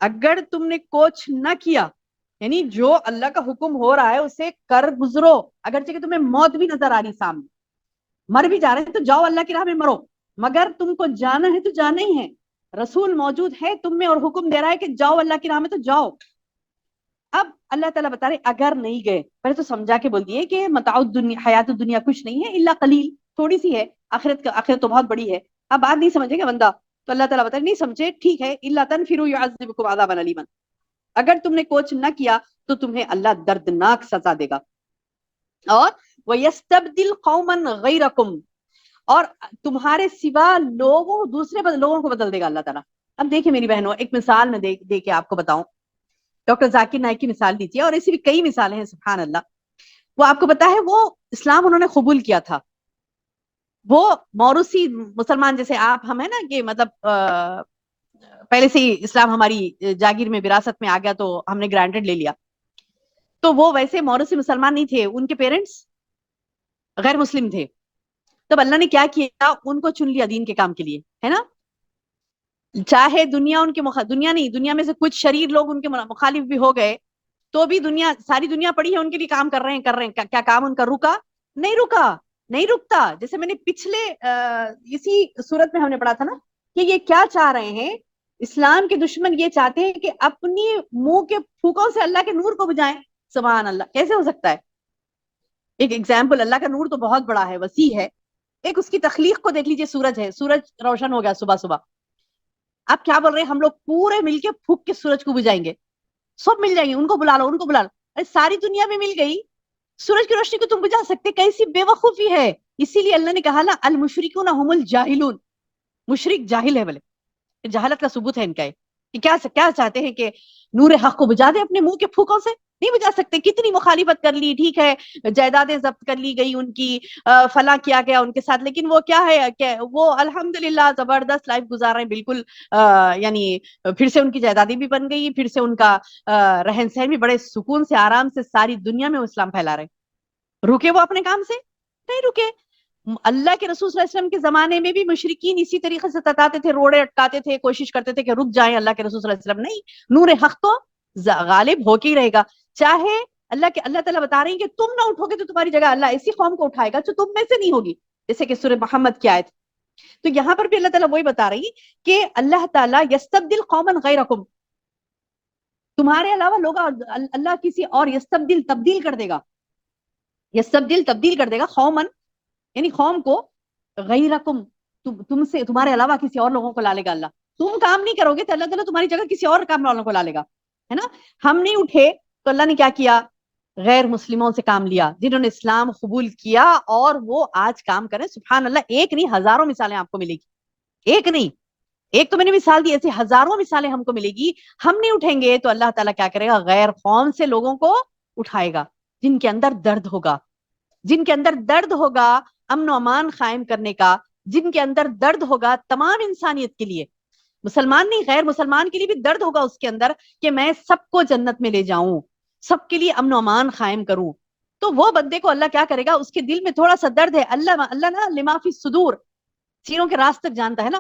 اگر تم نے کوچ نہ کیا یعنی جو اللہ کا حکم ہو رہا ہے اسے کر گزرو، اگرچہ کہ تمہیں موت بھی نظر آ رہی سامنے، مر بھی جا رہے ہیں تو جاؤ اللہ کی راہ میں مرو، مگر تم کو جانا ہے تو جانا ہی ہے، رسول موجود ہے تم میں اور حکم دے رہا ہے کہ جاؤ اللہ کی راہ میں تو جاؤ۔ اب اللہ تعالیٰ بتا رہے اگر نہیں گئے، پہلے تو سمجھا کے بول دیے کہ متاع الدنیا، حیات الدنیا کچھ نہیں ہے الا قلیل، تھوڑی سی ہے، آخرت تو بہت بڑی ہے۔ اب بات نہیں سمجھے گا بندہ تو اللہ تعالیٰ بتا رہے نہیں سمجھے ٹھیک ہے، الا تنفروا يعذبكم عذابا الیما، اگر تم نے کوچ نہ کیا تو تمہیں اللہ دردناک سزا دے گا، اور وَيَسْتَبْدِلْ قَوْمًا غَيْرَكُمْ، اور تمہارے سوا دوسرے لوگوں کو بدل دے گا اللہ تعالیٰ۔ اب دیکھیں میری بہنوں، ایک مثال میں دے کے آپ کو بتاؤں، ڈاکٹر ذاکر نائک کی مثال دیجیے، اور ایسی بھی کئی مثالیں ہیں سبحان اللہ۔ وہ آپ کو پتا ہے وہ اسلام انہوں نے قبول کیا تھا، وہ موروثی مسلمان جیسے آپ ہم ہیں نا، کہ مطلب پہلے سے ہی اسلام ہماری جاگیر میں وراثت میں آ گیا تو ہم نے گرانٹڈ لے لیا، تو وہ ویسے موروثی مسلمان نہیں تھے، ان کے پیرنٹس غیر مسلم تھے، تب اللہ نے کیا کیا، ان کو چن لیا دین کے کام کے لیے، ہے نا، چاہے دنیا ان کے دنیا میں سے کچھ شریر لوگ ان کے مخالف بھی ہو گئے، تو بھی ساری دنیا پڑی ہے ان کے لیے کام کر رہے ہیں، کیا کام ان کا رکا؟ نہیں رکتا۔ جیسے میں نے پچھلے اسی صورت میں ہم نے پڑھا تھا نا کہ یہ کیا چاہ رہے ہیں، اسلام کے دشمن یہ چاہتے ہیں کہ اپنی منہ کے پھوکوں سے اللہ کے نور کو بجائیں۔ سبحان اللہ، کیسے ہو سکتا ہے؟ ایک ایگزامپل، اللہ کا نور تو بہت بڑا ہے، وسیع ہے، ایک اس کی تخلیق کو دیکھ لیجئے، سورج ہے، سورج روشن ہو گیا صبح، آپ کیا بول رہے ہیں، ہم لوگ پورے مل کے پھوک کے سورج کو بجائیں گے، سب مل جائیں گے، ان کو بلا لو ارے ساری دنیا میں مل گئی، سورج کی روشنی کو تم بجا سکتے؟ کیسی بے وقوفی ہے۔ اسی لیے اللہ نے کہا نا المشرکون هم الجاہلون، مشرک جاہل ہے، بولے جہالت کا ثبوت ہے ان کا کہ کیا چاہتے ہیں کہ نور حق کو بجا دے اپنے منہ کے پھوکوں سے؟ نہیں بجا سکتے، کتنی مخالفت کر لی، ٹھیک ہے جائیدادیں ضبط کر لی گئی ان کی، فلاں کیا گیا ان کے ساتھ، لیکن وہ کیا ہے کہ وہ الحمدللہ زبردست لائف گزار رہے ہیں، بالکل یعنی پھر سے ان کی جائیدادیں بھی بن گئی، پھر سے ان کا رہن سہن بھی بڑے سکون سے آرام سے ساری دنیا میں وہ اسلام پھیلا رہے۔ رکے وہ اپنے کام سے؟ نہیں رکے۔ اللہ کے رسول صلی اللہ علیہ وسلم کے زمانے میں بھی مشرکین اسی طریقے سے تتاتے تھے، روڑے اٹکاتے تھے، کوشش کرتے تھے کہ رک جائیں اللہ کے رسول صلی اللہ علیہ وسلم، نہیں، نور حق تو غالب ہو کے ہی رہے گا، چاہے اللہ تعالیٰ بتا رہی ہیں کہ تم نہ اٹھو گے تو تمہاری جگہ اللہ ایسی قوم کو اٹھائے گا جو تم میں سے نہیں ہوگی، جیسے کہ سورہ محمد کی آیت۔ تو یہاں پر بھی اللہ تعالیٰ وہی بتا رہی کہ اللہ تعالیٰ یستبدل قوما غیرکم، تمہارے علاوہ لوگ اللہ کسی اور یستبدل تبدیل کر دے گا، تبدیل کر دے گا، قومن یعنی قوم کو، غیرکم تم سے، تمہارے علاوہ کسی اور لوگوں کو لا لے گا اللہ، تم کام نہیں کرو گے تو اللہ تعالیٰ تمہاری جگہ کسی اور کام والوں کو لا لے گا، ہے نا۔ ہم نہیں اٹھے تو اللہ نے کیا کیا، غیر مسلموں سے کام لیا، جنہوں نے اسلام قبول کیا اور وہ آج کام کریں، سبحان اللہ، ایک نہیں ہزاروں مثالیں آپ کو ملے گی، ایک نہیں، ایک تو میں نے مثال دی، ایسے ہزاروں مثالیں ہم کو ملے گی۔ ہم نہیں اٹھیں گے تو اللہ تعالیٰ کیا کرے گا، غیر قوم سے لوگوں کو اٹھائے گا، جن کے اندر درد ہوگا، امن و امان قائم کرنے کا، جن کے اندر درد ہوگا تمام انسانیت کے لیے، مسلمان نہیں غیر مسلمان کے لیے بھی درد ہوگا اس کے اندر کہ میں سب کو جنت میں لے جاؤں، سب کے لیے امن و امان قائم کروں، تو وہ بندے کو اللہ کیا کرے گا، اس کے دل میں تھوڑا سا درد ہے، اللہ نا لما فی الصدور، سینوں کے راز تک جانتا ہے نا،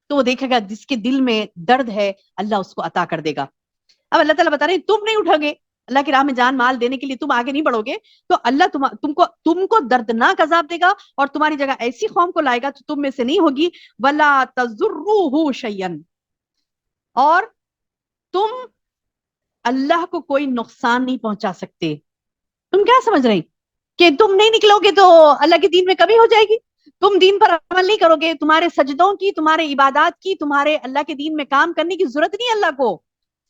تو وہ دیکھے گا جس کے دل میں درد ہے اللہ اس کو عطا کر دے گا۔ اب اللہ تعالیٰ بتا رہے ہیں تم نہیں اٹھو گے اللہ کی راہ میں جان مال دینے کے لیے، تم آگے نہیں بڑھو گے تو اللہ تم کو دردناک عذاب دے گا، اور تمہاری جگہ ایسی قوم کو لائے گا تو تم میں سے نہیں ہوگی، ولا تضروہ شیئا، اور تم اللہ کو کوئی نقصان نہیں پہنچا سکتے۔ تم کیا سمجھ رہے کہ تم نہیں نکلو گے تو اللہ کے دین میں کمی ہو جائے گی، تم دین پر عمل نہیں کرو گے، تمہارے سجدوں کی، تمہارے عبادات کی، تمہارے اللہ کے دین میں کام کرنے کی ضرورت نہیں اللہ کو،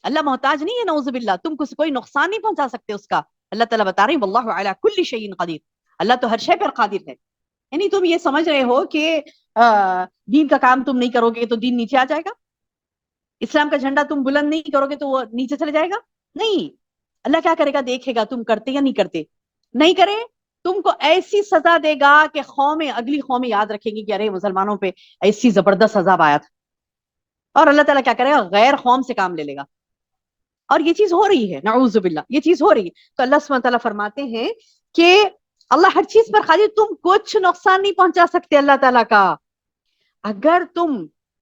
اللہ محتاج نہیں ہے، نعوذ باللہ، تم کو کوئی نقصان نہیں پہنچا سکتے اس کا۔ اللہ تعالیٰ بتا رہے ہیں واللہ علی کل شیء قدیر، اللہ تو ہر شے پر قادر ہے، یعنی تم یہ سمجھ رہے ہو کہ دین کا کام تم نہیں کرو گے تو دین نیچے آ جائے گا، اسلام کا جھنڈا تم بلند نہیں کرو گے تو وہ نیچے چلے جائے گا، نہیں، اللہ کیا کرے گا، دیکھے گا تم کرتے یا نہیں کرتے، نہیں کرے تم کو ایسی سزا دے گا کہ اگلی قومیں یاد رکھیں گی کہ ارے مسلمانوں پہ ایسی زبردست عذاب آیا تھا، اور اللہ تعالیٰ کیا کرے گا، غیر قوم سے کام لے لے گا، اور یہ چیز ہو رہی ہے، نعوذ باللہ، یہ چیز ہو رہی ہے۔ تو اللہ سبحانہ تعالیٰ فرماتے ہیں کہ اللہ ہر چیز پر قادر، تم کچھ نقصان نہیں پہنچا سکتے اللہ تعالیٰ کا، اگر تم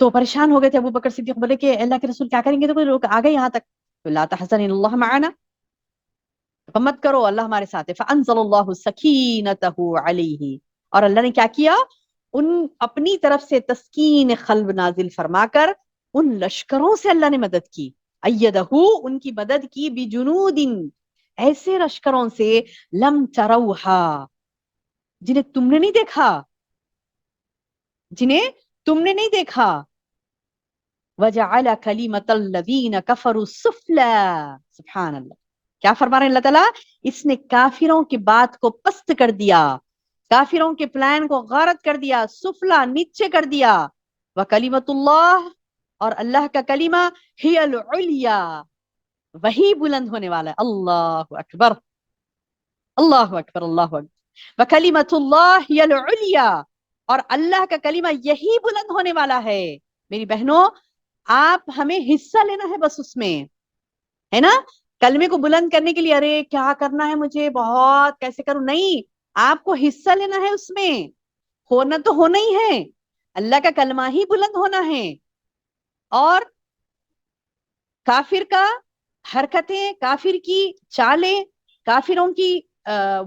تو پریشان ہو گئے تھے ابو بکر صدیق، بولے کہ اللہ کے رسول کیا کریں گے؟ تو کوئی لوگ آ گئے یہاں تک، تو لا تحزن ان اللہ معنا، مت کرو اللہ ہمارے ساتھ ہے. فانزل اللہ سکینتہ علیہ، اور اللہ نے کیا کیا؟ ان اپنی طرف سے تسکین قلب نازل فرما کر ان لشکروں سے اللہ نے مدد کی. ایدہ، ان کی مدد کی، بجنود، ایسے لشکروں سے، لم تروہا، جنہیں تم نے نہیں دیکھا، جنہیں تم نے نہیں دیکھا. وجعل کلمۃ الذین کفروا السفلی، سبحان اللہ. کیا فرما رہے ہیں اللہ تعالیٰ؟ اس نے کافروں کی بات کو پست کر دیا، کافروں کے پلان کو غارت کر دیا، سفلا، نیچے کر دیا. وکلمۃ اللہ، اور اللہ کا کلمہ، ہی العلیا، وہی بلند ہونے والا ہے. اللہ اکبر، اللہ اکبر، اللہ اکبر. وکلمۃ اللہ ہی العلیا، اور اللہ کا کلمہ یہی بلند ہونے والا ہے. میری بہنوں، آپ ہمیں حصہ لینا ہے بس اس میں، ہے نا؟ کلمے کو بلند کرنے کے لیے ارے کیا کرنا ہے مجھے، بہت کیسے کروں، نہیں، آپ کو حصہ لینا ہے اس میں. ہونا تو ہونا ہی ہے، اللہ کا کلمہ ہی بلند ہونا ہے. اور کافر کا حرکتیں، کافر کی چالیں، کافروں کی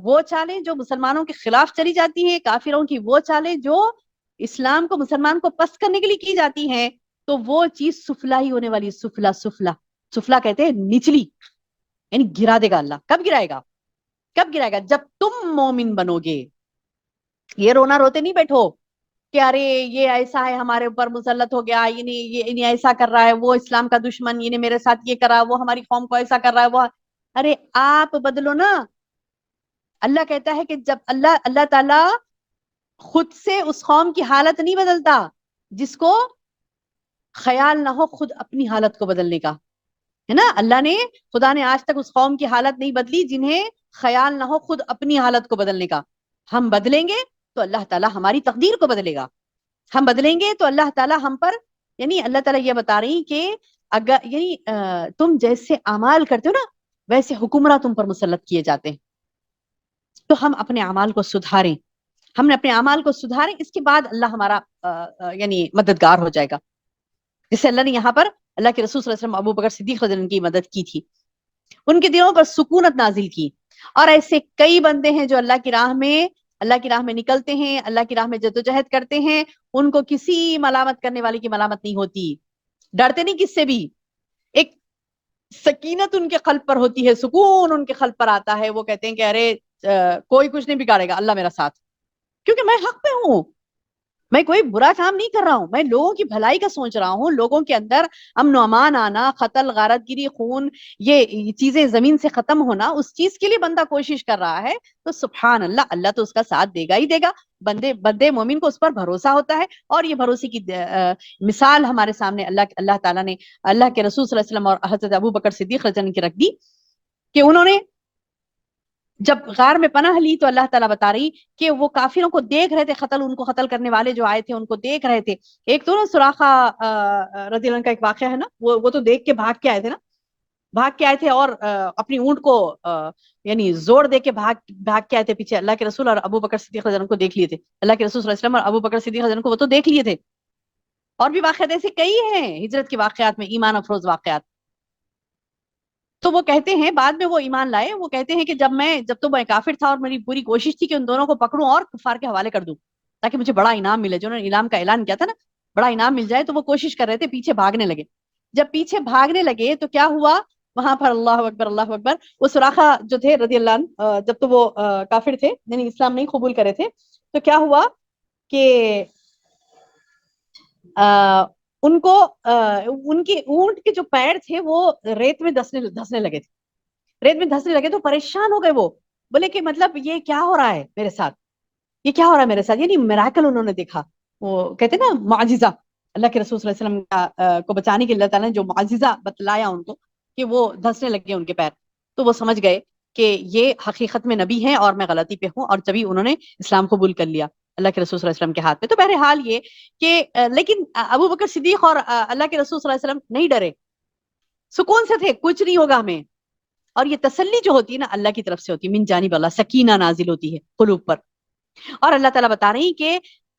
وہ چالیں جو مسلمانوں کے خلاف چلی جاتی ہیں، کافروں کی وہ چالیں جو اسلام کو، مسلمان کو پست کرنے کے لیے کی جاتی ہیں، تو وہ چیز سفلا ہی ہونے والی. سفلا، سفلا، سفلا کہتے ہیں نچلی، یعنی گرا دے گا اللہ. کب گرائے گا؟ کب گرائے گا؟ جب تم مومن بنو گے. یہ رونا روتے نہیں بیٹھو کہ ارے یہ ایسا ہے، ہمارے اوپر مسلط ہو گیا، یہ ایسا کر رہا ہے، وہ اسلام کا دشمن، یہ نے میرے ساتھ یہ کرا، وہ ہماری قوم کو ایسا کر رہا ہے، وہ. ارے آپ بدلو نا. اللہ کہتا ہے کہ جب اللہ تعالی خود سے اس قوم کی حالت نہیں بدلتا جس کو خیال نہ ہو خود اپنی حالت کو بدلنے کا، ہے نا؟ خدا نے آج تک اس قوم کی حالت نہیں بدلی جنہیں خیال نہ ہو خود اپنی حالت کو بدلنے کا. ہم بدلیں گے تو اللہ تعالیٰ ہماری تقدیر کو بدلے گا. ہم بدلیں گے تو اللہ تعالیٰ ہم پر، یعنی اللہ تعالیٰ یہ بتا رہی کہ اگر یعنی تم جیسے اعمال کرتے ہو نا ویسے حکمراں تم پر مسلط کیے جاتے ہیں. تو ہم اپنے اعمال کو سدھاریں، ہم نے اپنے اعمال کو سدھاریں، اس کے بعد اللہ ہمارا یعنی مددگار ہو جائے گا. جسے اللہ نے یہاں پر اللہ کے رسول صلی اللہ علیہ وسلم ابو بکر صدیق رضی اللہ عنہ کی مدد کی تھی، ان کے دلوں پر سکونت نازل کی. اور ایسے کئی بندے ہیں جو اللہ کی راہ میں نکلتے ہیں، اللہ کی راہ میں جدوجہد کرتے ہیں، ان کو کسی ملامت کرنے والے کی ملامت نہیں ہوتی، ڈرتے نہیں کس سے بھی. ایک سکینت ان کے قلب پر ہوتی ہے، سکون ان کے قلب پر آتا ہے. وہ کہتے ہیں کہ ارے کوئی کچھ نہیں بگاڑے گا، اللہ میرا ساتھ، کیونکہ میں حق پہ ہوں، میں کوئی برا کام نہیں کر رہا ہوں، میں لوگوں کی بھلائی کا سوچ رہا ہوں. لوگوں کے اندر امن و امان آنا، قتل، غارت گیری، خون، یہ چیزیں زمین سے ختم ہونا، اس چیز کے لیے بندہ کوشش کر رہا ہے، تو سبحان اللہ، اللہ تو اس کا ساتھ دے گا ہی دے گا. بندے مومن کو اس پر بھروسہ ہوتا ہے. اور یہ بھروسے کی مثال ہمارے سامنے اللہ تعالیٰ نے اللہ کے رسول صلی اللہ علیہ وسلم اور حضرت ابو بکر صدیق رضی اللہ عنہ کی رکھ دی کہ انہوں نے جب غار میں پناہ لی تو اللہ تعالیٰ بتا رہی کہ وہ کافروں کو دیکھ رہے تھے، ان کو قتل کرنے والے جو آئے تھے ان کو دیکھ رہے تھے. ایک تو نا سراخا رضی اللہ عنہ کا ایک واقعہ ہے نا، وہ تو دیکھ کے بھاگ کے آئے تھے نا، بھاگ کے آئے تھے اور اپنی اونٹ کو یعنی زور دے کے بھاگ کے آئے تھے پیچھے. اللہ کے رسول اور ابو بکر صدیق رضی اللہ عنہ کو دیکھ لیے تھے، اللہ کے رسول صلی اللہ علیہ وسلم اور ابو بکر صدیق رضی اللہ عنہ کو وہ تو دیکھ لیے تھے. اور بھی واقعات ایسے کئی ہیں ہجرت کے واقعات میں، ایمان افروز واقعات. تو وہ کہتے ہیں بعد میں وہ ایمان لائے، وہ کہتے ہیں کہ جب تو میں کافر تھا اور میری پوری کوشش تھی کہ ان دونوں کو پکڑوں اور کفار کے حوالے کر دوں تاکہ مجھے بڑا انعام ملے، جو انہوں نے انعام کا اعلان کیا تھا نا، بڑا انعام مل جائے، تو وہ کوشش کر رہے تھے، پیچھے بھاگنے لگے. جب پیچھے بھاگنے لگے تو کیا ہوا وہاں پر؟ اللہ اکبر، اللہ اکبر. وہ سراخا جو تھے رضی اللہ عنہ، جب تو وہ کافر تھے، یعنی اسلام نہیں قبول کرے تھے، تو کیا ہوا کہ ان کو ان کی اونٹ کے جو پیر تھے وہ ریت میں دھسنے لگے تھے، تو پریشان ہو گئے. وہ بولے کہ مطلب یہ کیا ہو رہا ہے میرے ساتھ، یہ کیا ہو رہا ہے میرے ساتھ، یعنی میراکل انہوں نے دیکھا. وہ کہتے نا معجزہ، اللہ کے رسول صلی اللہ علیہ وسلم کو بچانے کے اللہ تعالیٰ نے جو معجزہ بتلایا ان کو کہ وہ دھسنے لگے ان کے پیر، تو وہ سمجھ گئے کہ یہ حقیقت میں نبی ہیں اور میں غلطی پہ ہوں، اور جبھی انہوں نے اسلام قبول کر لیا اللہ کے رسول صلی اللہ علیہ وسلم کے ہاتھ میں. تو بہرحال یہ کہ لیکن ابو بکر صدیق اور اللہ کے رسول صلی اللہ علیہ وسلم نہیں ڈرے، سکون سے تھے، کچھ نہیں ہوگا ہمیں. اور یہ تسلی جو ہوتی ہے نا اللہ کی طرف سے ہوتی ہے، من جانب اللہ، سکینہ نازل ہوتی ہے قلوب پر. اور اللہ تعالیٰ بتا رہی کہ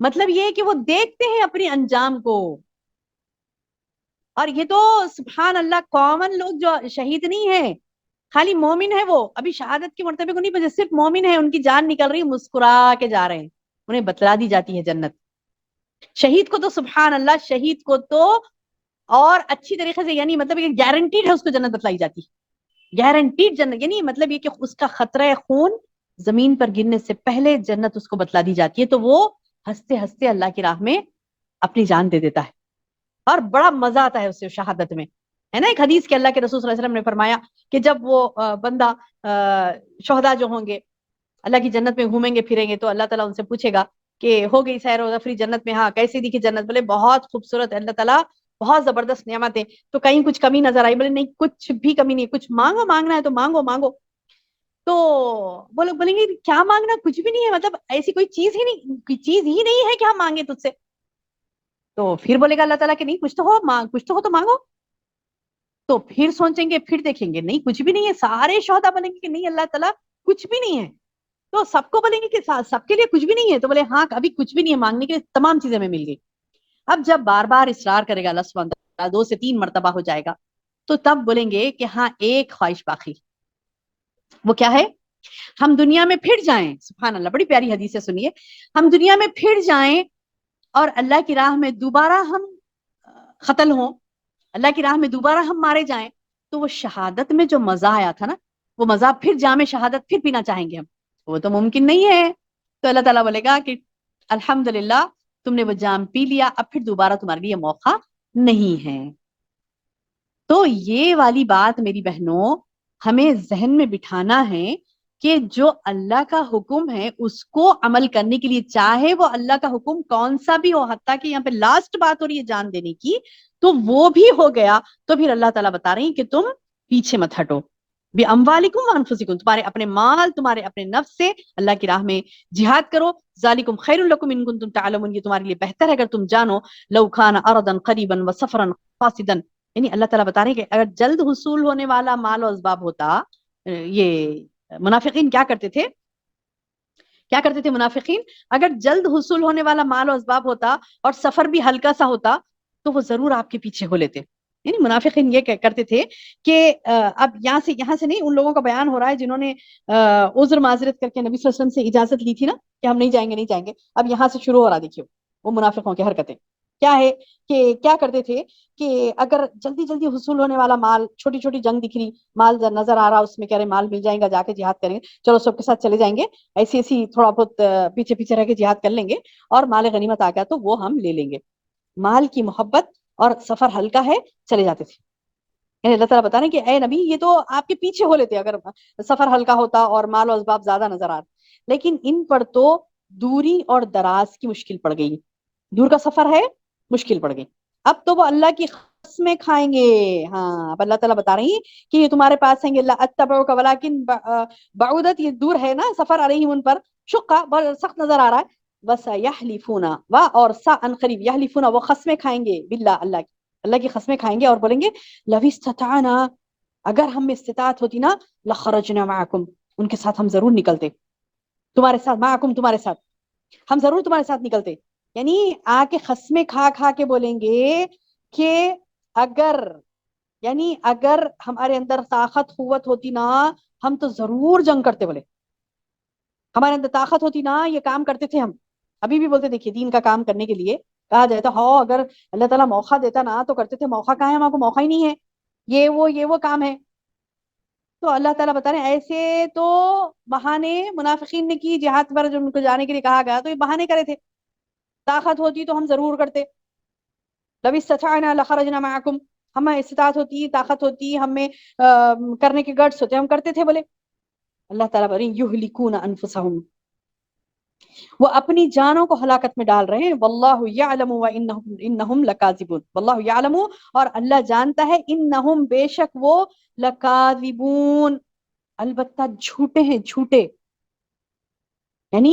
مطلب یہ ہے کہ وہ دیکھتے ہیں اپنے انجام کو. اور یہ تو سبحان اللہ کامن لوگ جو شہید نہیں ہے، خالی مومن ہے، وہ ابھی شہادت کے مرتبے کو نہیں پہنچے، صرف مومن ہے، ان کی جان نکل رہی، مسکرا کے جا رہے ہیں، انہیں بتلا دی جاتی ہے جنت. شہید کو تو سبحان اللہ، شہید کو تو اور اچھی طریقے سے، یعنی مطلب یہ گارنٹیڈ ہے اس کو جنت بتلائی جاتی ہے، گارنٹیڈ جنت. یعنی مطلب یہ کہ اس کا خطرہ خون زمین پر گرنے سے پہلے جنت اس کو بتلا دی جاتی ہے، تو وہ ہنستے ہنستے اللہ کی راہ میں اپنی جان دے دیتا ہے، اور بڑا مزہ آتا ہے اسے شہادت میں. ہے نا ایک حدیث کے اللہ کے رسول صلی اللہ علیہ وسلم نے فرمایا کہ جب وہ بندہ شہداء جو ہوں گے اللہ کی جنت میں گھومیں گے پھریں گے، تو اللہ تعالیٰ ان سے پوچھے گا کہ ہو گئی سیر و تفریح جنت میں؟ ہاں. کیسی دکھی جنت؟ بولے بہت خوبصورت، اللہ تعالیٰ بہت زبردست نعمتیں. تو کہیں کچھ کمی نظر آئی؟ بولے نہیں، کچھ بھی کمی نہیں، کچھ مانگو، مانگنا ہے تو مانگو مانگو. تو وہ لوگ بولیں گے کیا مانگنا؟ کچھ بھی نہیں ہے، مطلب ایسی کوئی چیز ہی نہیں، کوئی چیز ہی نہیں ہے کہ ہم مانگے تجھ سے. تو پھر بولے گا اللہ تعالیٰ کہ نہیں، کچھ تو ہو، کچھ تو ہو تو مانگو. تو پھر سوچیں گے، پھر دیکھیں گے نہیں کچھ بھی نہیں ہے. سارے شہداء بولیں گے کہ نہیں اللہ تعالیٰ کچھ بھی نہیں ہے. تو سب کو بولیں گے کہ سب کے لیے کچھ بھی نہیں ہے. تو بولے ہاں ابھی کچھ بھی نہیں ہے، مانگنے کے لیے تمام چیزیں ہمیں مل گئی. اب جب بار بار اصرار کرے گا اللہ سبحانہ وتعالیٰ، 2 سے 3 مرتبہ ہو جائے گا، تو تب بولیں گے کہ ہاں ایک خواہش باقی. وہ کیا ہے؟ ہم دنیا میں پھر جائیں. سبحان اللہ، بڑی پیاری حدیث ہے، سنیے. ہم دنیا میں پھر جائیں اور اللہ کی راہ میں دوبارہ ہم قتل ہوں، اللہ کی راہ میں دوبارہ ہم مارے جائیں، تو وہ شہادت میں جو مزہ آیا تھا نا، وہ مزہ پھر جام شہادت پھر پینا چاہیں گے ہم. وہ تو ممکن نہیں ہے. تو اللہ تعالیٰ بولے گا کہ الحمدللہ تم نے وہ جام پی لیا، اب پھر دوبارہ تمہارے لیے موقع نہیں ہے. تو یہ والی بات میری بہنوں ہمیں ذہن میں بٹھانا ہے کہ جو اللہ کا حکم ہے اس کو عمل کرنے کے لیے، چاہے وہ اللہ کا حکم کون سا بھی ہو، حتیٰ کہ یہاں پہ لاسٹ بات ہو رہی ہے جان دینے کی، تو وہ بھی ہو گیا، تو پھر اللہ تعالیٰ بتا رہے ہیں کہ تم پیچھے مت ہٹو. بِأَمْوَالِكُمْ وَأَنفُسِكُمْ، تمہارے اپنے مال، تمہارے اپنے نفس سے اللہ کی راہ میں جہاد کرو. ذَلِكُمْ خَيْرٌ لَكُمْ إِن كُنتُمْ تَعْلَمُونَ، یہ تمہارے لیے بہتر ہے اگر تم جانو. لَوْ كَانَ أَرْضًا قَرِيبًا وَسَفَرًا قَاصِدًا، یعنی اللہ تعالیٰ بتا رہے ہیں کہ اگر جلد حصول ہونے والا مال و اسباب ہوتا. یہ منافقین کیا کرتے تھے؟ کیا کرتے تھے منافقین؟ اگر جلد حصول ہونے والا مال و اسباب ہوتا اور سفر بھی ہلکا سا ہوتا تو وہ ضرور آپ کے پیچھے ہو لیتے. یعنی منافقین یہ کرتے تھے کہ اب یہاں سے نہیں، ان لوگوں کا بیان ہو رہا ہے جنہوں نے عذر معذرت کر کے نبی صلی اللہ علیہ وسلم سے اجازت لی تھی نا کہ ہم نہیں جائیں گے نہیں جائیں گے. اب یہاں سے شروع ہو رہا، دیکھیے وہ منافقوں کی حرکتیں کیا ہے. کہ کیا کرتے تھے کہ اگر جلدی جلدی حصول ہونے والا مال، چھوٹی چھوٹی جنگ دکھ رہی، مال نظر آ رہا، اس میں کہہ رہے مال مل جائیں گا، جا کے جہاد کریں گے، چلو سب کے ساتھ چلے جائیں گے، ایسی ایسی تھوڑا بہت پیچھے پیچھے رہ کے جہاد کر لیں گے، اور مال غنیمت آ گیا تو وہ ہم لے لیں گے. مال کی محبت اور سفر ہلکا ہے، چلے جاتے تھے. یعنی اللہ تعالیٰ بتا رہے ہیں کہ اے نبی یہ تو آپ کے پیچھے ہو لیتے اگر سفر ہلکا ہوتا اور مال و اسباب زیادہ نظر آ رہا. لیکن ان پر تو دوری اور دراز کی مشکل پڑ گئی. دور کا سفر ہے، مشکل پڑ گئی. اب تو وہ اللہ کی قسمیں کھائیں گے. ہاں اب اللہ تعالیٰ بتا رہی ہیں کہ یہ تمہارے پاس ہیں گے. اللہ اتبعوک ولکن بعودت، یہ دور ہے نا سفر علیہم ان پر، شقہ بہت سخت نظر آ رہا ہے. وَسَيَحْلِفُونَ، اور ان قریب یحلفون، وہ قسمیں کھائیں گے باللہ، اللہ کی قسمیں کھائیں گے اور بولیں گے لَوِ اسْتَطَعْنَا، اگر ہم میں استطاعت ہوتی نا، لَخَرَجْنَا مَعَكُمْ، ان کے ساتھ ہم ضرور نکلتے، تمہارے ساتھ، معکم تمہارے ساتھ، ہم ضرور تمہارے ساتھ نکلتے. یعنی آ کے قسمیں کھا کھا کے بولیں گے کہ اگر، یعنی اگر ہمارے اندر طاقت قوت ہوتی نا، ہم تو ضرور جنگ کرتے. بولے ہمارے اندر طاقت ہوتی نا، یہ کام کرتے تھے ہم. ابھی بھی بولتے، دیکھیے دین کا کام کرنے کے لیے کہا جاتا ہو، اگر اللہ تعالیٰ موقع دیتا نا تو کرتے تھے. موقع کہاں ہے؟ ہمارے کو موقع ہی نہیں ہے، یہ وہ کام ہے. تو اللہ تعالیٰ بتا رہے ہیں ایسے تو بہانے منافقین نے کی جہاد پر، جو ان کو جانے کے لیے کہا گیا تو یہ بہانے کرے تھے. طاقت ہوتی تو ہم ضرور کرتے. لَوِ اسْتَطَعْنَا لَخَرَجْنَا مَعَكُمْ، ہمیں استطاعت ہوتی، طاقت ہوتی، ہمیں کرنے کے گٹس ہوتے، ہم کرتے تھے. بولے اللہ تعالیٰ بولے یُہْلِكُونَ أَنفُسَهُمْ، وہ اپنی جانوں کو ہلاکت میں ڈال رہے ہیں. واللہ یعلم وانہم لکاذبون، واللہ یعلم، اور اللہ جانتا ہے، انہم بے شک وہ، لکاذبون، البتہ جھوٹے ہیں، جھوٹے. یعنی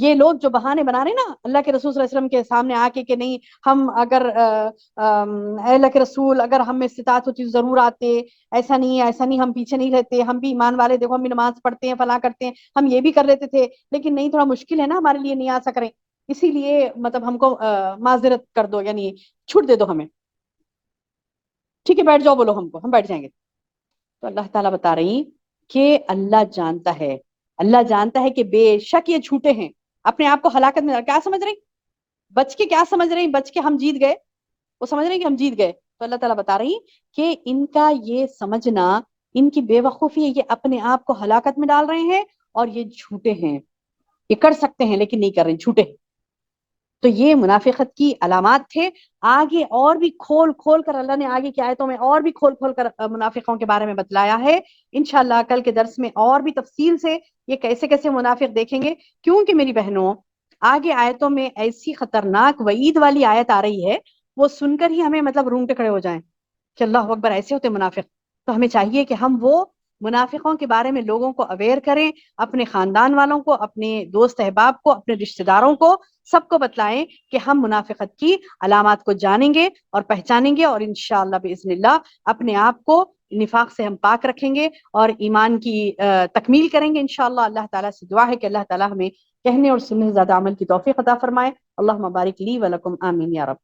یہ لوگ جو بہانے بنا رہے ہیں نا اللہ کے رسول صلی اللہ علیہ وسلم کے سامنے آ کے کہ نہیں ہم اگر اے اللہ کے رسول اگر ہم میں استطاعت ہوتی تو ضرور آتے، ایسا نہیں ہے، ایسا نہیں، ہم پیچھے نہیں رہتے، ہم بھی ایمان والے، دیکھو ہم بھی نماز پڑھتے ہیں، فلاں کرتے ہیں، ہم یہ بھی کر لیتے تھے، لیکن نہیں تھوڑا مشکل ہے نا ہمارے لیے، نہیں آ سک رہے. اسی لیے مطلب ہم کو معذرت کر دو، یعنی چھوٹ دے دو ہمیں، ٹھیک ہے بیٹھ جاؤ بولو ہم کو، ہم بیٹھ جائیں گے. تو اللہ تعالیٰ بتا رہی کہ اللہ جانتا ہے، اللہ جانتا ہے کہ بے شک یہ جھوٹے ہیں، اپنے آپ کو ہلاکت میں کیا سمجھ رہی، بچ کے کیا سمجھ رہی، بچ کے ہم جیت گئے، وہ سمجھ رہے ہیں کہ ہم جیت گئے. تو اللہ تعالیٰ بتا رہی کہ ان کا یہ سمجھنا، ان کی بے وقوفی ہے، یہ اپنے آپ کو ہلاکت میں ڈال رہے ہیں اور یہ جھوٹے ہیں. یہ کر سکتے ہیں لیکن نہیں کر رہے، جھوٹے. تو یہ منافقت کی علامات تھے. آگے اور بھی کھول کھول کر اللہ نے آگے کی آیتوں میں اور بھی کھول کھول کر منافقوں کے بارے میں بتلایا ہے. انشاءاللہ کل کے درس میں اور بھی تفصیل سے یہ کیسے کیسے منافق دیکھیں گے. کیونکہ میری بہنوں آگے آیتوں میں ایسی خطرناک وعید والی آیت آ رہی ہے، وہ سن کر ہی ہمیں مطلب رونگٹے کھڑے ہو جائیں کہ اللہ اکبر ایسے ہوتے منافق. تو ہمیں چاہیے کہ ہم وہ منافقوں کے بارے میں لوگوں کو اویئر کریں، اپنے خاندان والوں کو، اپنے دوست احباب کو، اپنے رشتہ داروں کو، سب کو بتلائیں کہ ہم منافقت کی علامات کو جانیں گے اور پہچانیں گے، اور انشاءاللہ باذن اللہ اپنے آپ کو نفاق سے ہم پاک رکھیں گے اور ایمان کی تکمیل کریں گے انشاءاللہ. اللہ تعالیٰ سے دعا ہے کہ اللہ تعالیٰ ہمیں کہنے اور سننے سے زیادہ عمل کی توفیق عطا فرمائے. اللہم بارک لی ولکم، آمین یا رب.